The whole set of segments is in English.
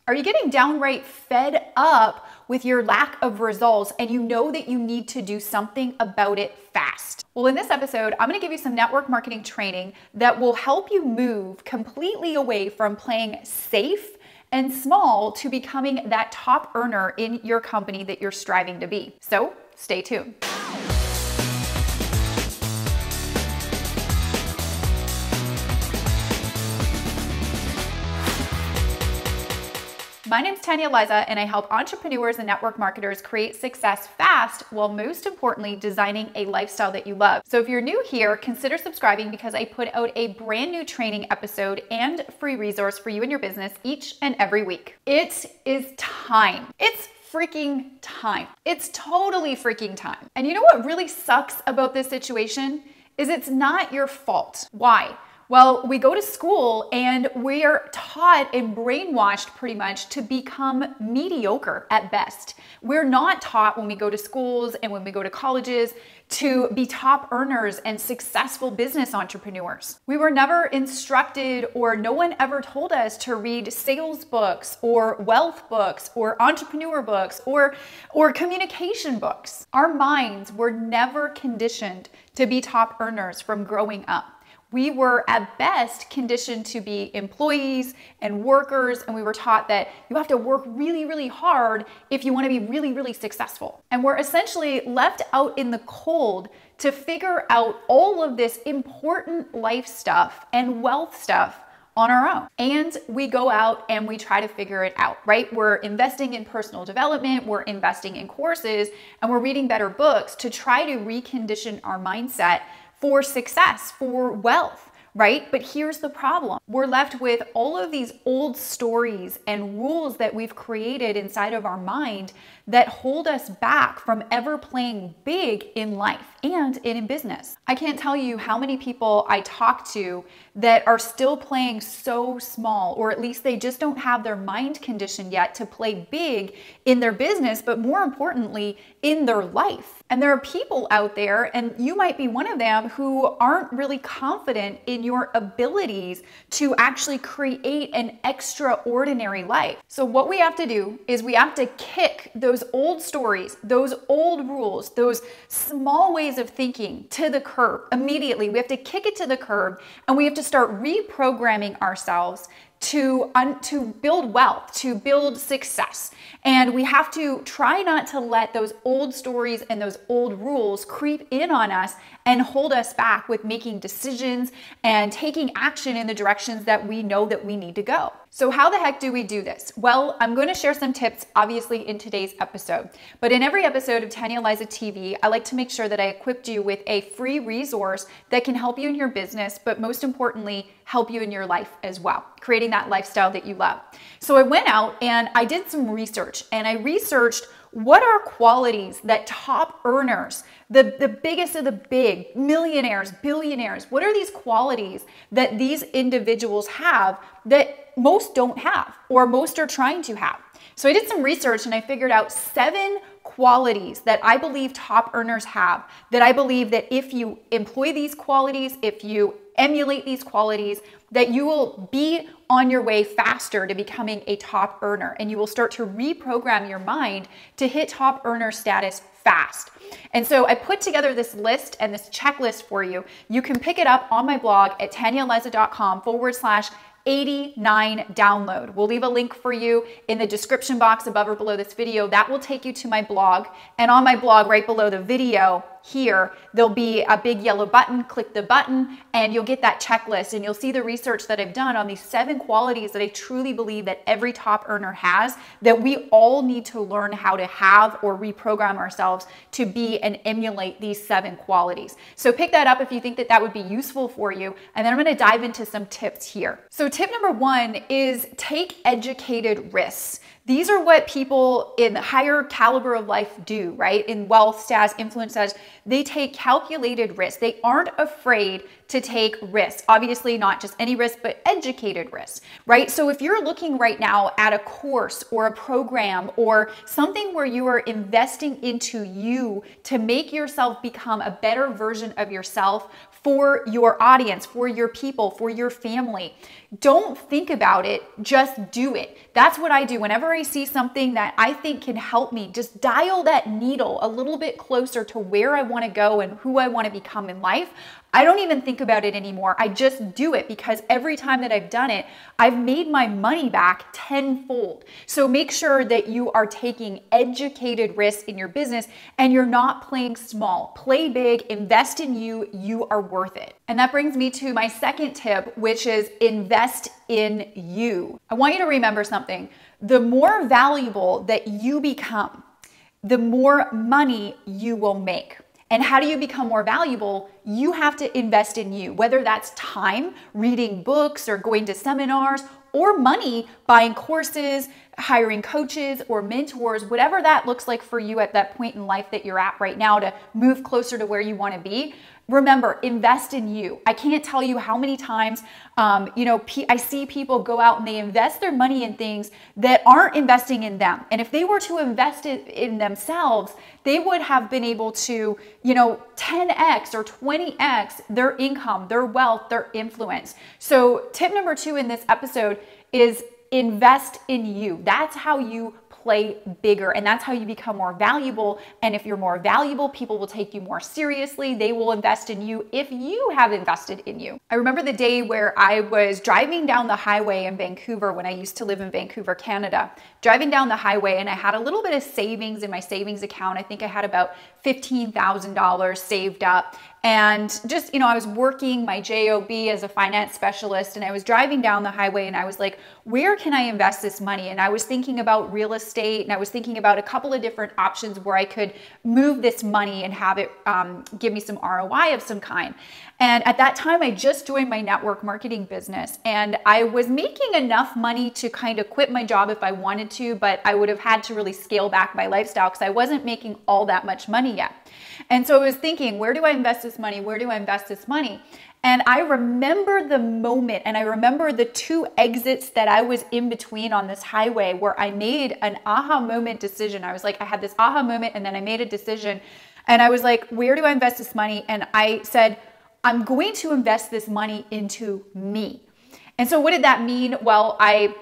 Are you getting downright fed up with your lack of results and you know that you need to do something about it fast? Well, in this episode, I'm going to give you some network marketing training that will help you move completely away from playing safe and small to becoming that top earner in your company that you're striving to be. So stay tuned. My name's Tanya Aliza, and I help entrepreneurs and network marketers create success fast while most importantly designing a lifestyle that you love. So if you're new here, consider subscribing because I put out a brand new training episode and free resource for you and your business each and every week. It is time. It's freaking time. It's totally freaking time. And you know what really sucks about this situation is it's not your fault. Why? Well, we go to school and we are taught and brainwashed pretty much to become mediocre at best. We're not taught when we go to schools and when we go to colleges to be top earners and successful business entrepreneurs. We were never instructed, or no one ever told us to read sales books or wealth books or entrepreneur books or communication books. Our minds were never conditioned to be top earners from growing up. We were at best conditioned to be employees and workers, and we were taught that you have to work really, really hard if you want to be really, really successful. And we're essentially left out in the cold to figure out all of this important life stuff and wealth stuff on our own. And we go out and we try to figure it out, right? We're investing in personal development, we're investing in courses, and we're reading better books to try to recondition our mindset for success, for wealth, right? But here's the problem. We're left with all of these old stories and rules that we've created inside of our mind that hold us back from ever playing big in life and in business. I can't tell you how many people I talk to that are still playing so small, or at least they just don't have their mind conditioned yet to play big in their business, but more importantly, in their life. And there are people out there, and you might be one of them, who aren't really confident in your abilities to actually create an extraordinary life. So what we have to do is we have to kick those old stories, those old rules, those small ways of thinking to the curb immediately. We have to kick it to the curb, and we have to start reprogramming ourselves to build wealth, to build success. And we have to try not to let those old stories and those old rules creep in on us and hold us back with making decisions and taking action in the directions that we know that we need to go. So how the heck do we do this? Well, I'm going to share some tips, obviously, in today's episode. But in every episode of Tanya Aliza TV, I like to make sure that I equipped you with a free resource that can help you in your business, but most importantly, help you in your life as well, creating that lifestyle that you love. So I went out and I did some research, and I researched what are qualities that top earners, the biggest of the big, millionaires, billionaires, what are these qualities that these individuals have that most don't have, or most are trying to have? So I did some research and I figured out 7 qualities that I believe top earners have, that I believe that if you employ these qualities, if you emulate these qualities, that you will be on your way faster to becoming a top earner, and you will start to reprogram your mind to hit top earner status fast. And so I put together this list and this checklist for you. You can pick it up on my blog at tanyaaliza.com/89 download. We'll leave a link for you in the description box above or below this video. That will take you to my blog. And on my blog, right below the video here, there'll be a big yellow button. Click the button and you'll get that checklist, and you'll see the research that I've done on these 7 qualities that I truly believe that every top earner has, that we all need to learn how to have or reprogram ourselves to be and emulate these 7 qualities. So pick that up if you think that that would be useful for you. And then I'm going to dive into some tips here. So tip number 1 is take educated risks. These are what people in the higher caliber of life do, right? In wealth status, influence status, they take calculated risks. They aren't afraid to take risks. Obviously not just any risk, but educated risks, right? So if you're looking right now at a course or a program or something where you are investing into you to make yourself become a better version of yourself for your audience, for your people, for your family. Don't think about it, just do it. That's what I do. Whenever I see something that I think can help me, just dial that needle a little bit closer to where I want to go and who I want to become in life. I don't even think about it anymore. I just do it because every time that I've done it, I've made my money back tenfold. So make sure that you are taking educated risks in your business and you're not playing small. Play big, invest in you, you are worth it. And that brings me to my second tip, which is invest in you. I want you to remember something. The more valuable that you become, the more money you will make. And how do you become more valuable? You have to invest in you, whether that's time, reading books or going to seminars, or money, buying courses, hiring coaches or mentors, whatever that looks like for you at that point in life that you're at right now to move closer to where you want to be. Remember, invest in you. I can't tell you how many times, I see people go out and they invest their money in things that aren't investing in them. And if they were to invest it in themselves, they would have been able to, 10x or 20x their income, their wealth, their influence. So tip number 2 in this episode is invest in you. That's how you play bigger, and that's how you become more valuable. And if you're more valuable, people will take you more seriously. They will invest in you if you have invested in you. I remember the day where I was driving down the highway in Vancouver when I used to live in Vancouver, Canada, driving down the highway, and I had a little bit of savings in my savings account. I think I had about $15,000 saved up. And just, I was working my job as a finance specialist, and I was driving down the highway and I was like, where can I invest this money? And I was thinking about real estate, and I was thinking about a couple of different options where I could move this money and have it give me some ROI of some kind. And at that time, I just joined my network marketing business, and I was making enough money to kind of quit my job if I wanted to, but I would have had to really scale back my lifestyle because I wasn't making all that much money yet. And so I was thinking, where do I invest this money? Where do I invest this money? And I remember the moment, and I remember the 2 exits that I was in between on this highway where I made an aha moment decision. I was like, I had this aha moment, and then I made a decision, and I was like, where do I invest this money? And I said, I'm going to invest this money into me. And so what did that mean? Well, I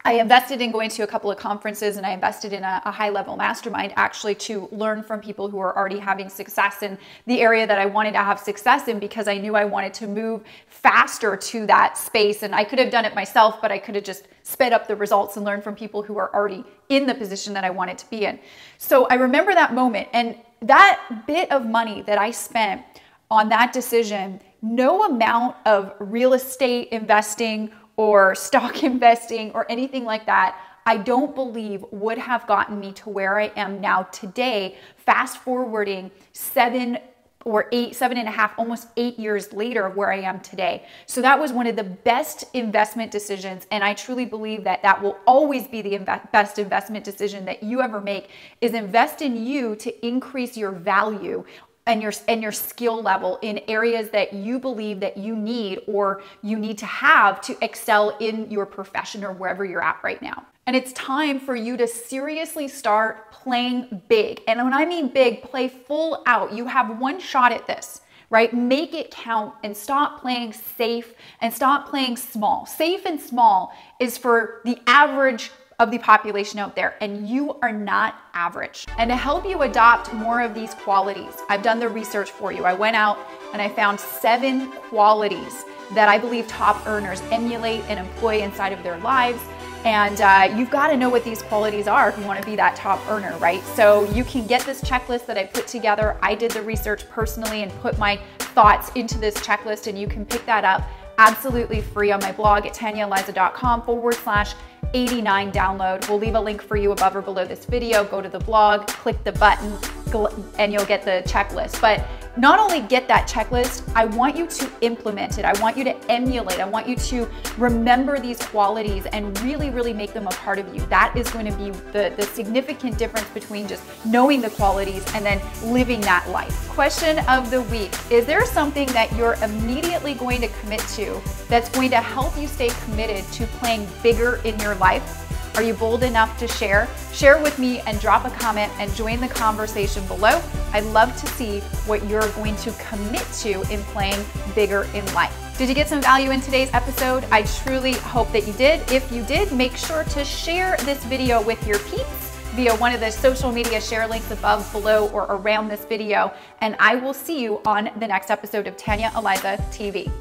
invested in going to a couple of conferences, and I invested in a high-level mastermind actually to learn from people who are already having success in the area that I wanted to have success in, because I knew I wanted to move faster to that space. And I could have done it myself, but I could have just sped up the results and learned from people who are already in the position that I wanted to be in. So I remember that moment, and that bit of money that I spent on that decision, no amount of real estate investing or stock investing or anything like that, I don't believe would have gotten me to where I am now today, fast forwarding 7 and a half, almost 8 years later of where I am today. So that was one of the best investment decisions. And I truly believe that that will always be the best investment decision that you ever make, is invest in you to increase your value and your skill level in areas that you believe that you need or you need to have to excel in your profession or wherever you're at right now. And it's time for you to seriously start playing big. And when I mean big, play full out. You have one shot at this, right? Make it count and stop playing safe and stop playing small. Safe and small is for the average of the population out there, and you are not average. And to help you adopt more of these qualities, I've done the research for you. I went out and I found 7 qualities that I believe top earners emulate and employ inside of their lives. And you've got to know what these qualities are if you want to be that top earner, right? So you can get this checklist that I put together. I did the research personally and put my thoughts into this checklist, and you can pick that up absolutely free on my blog at TanyaAliza.com/89 download. We'll leave a link for you above or below this video. Go to the blog, click the button, and you'll get the checklist. But not only get that checklist, I want you to implement it. I want you to emulate. I want you to remember these qualities and really, really make them a part of you. That is going to be the significant difference between just knowing the qualities and then living that life. Question of the week. Is there something that you're immediately going to commit to that's going to help you stay committed to playing bigger in your life? Are you bold enough to share? Share with me and drop a comment and join the conversation below. I'd love to see what you're going to commit to in playing bigger in life. Did you get some value in today's episode? I truly hope that you did. If you did, make sure to share this video with your peeps via one of the social media share links above, below, or around this video. And I will see you on the next episode of Tanya Aliza TV.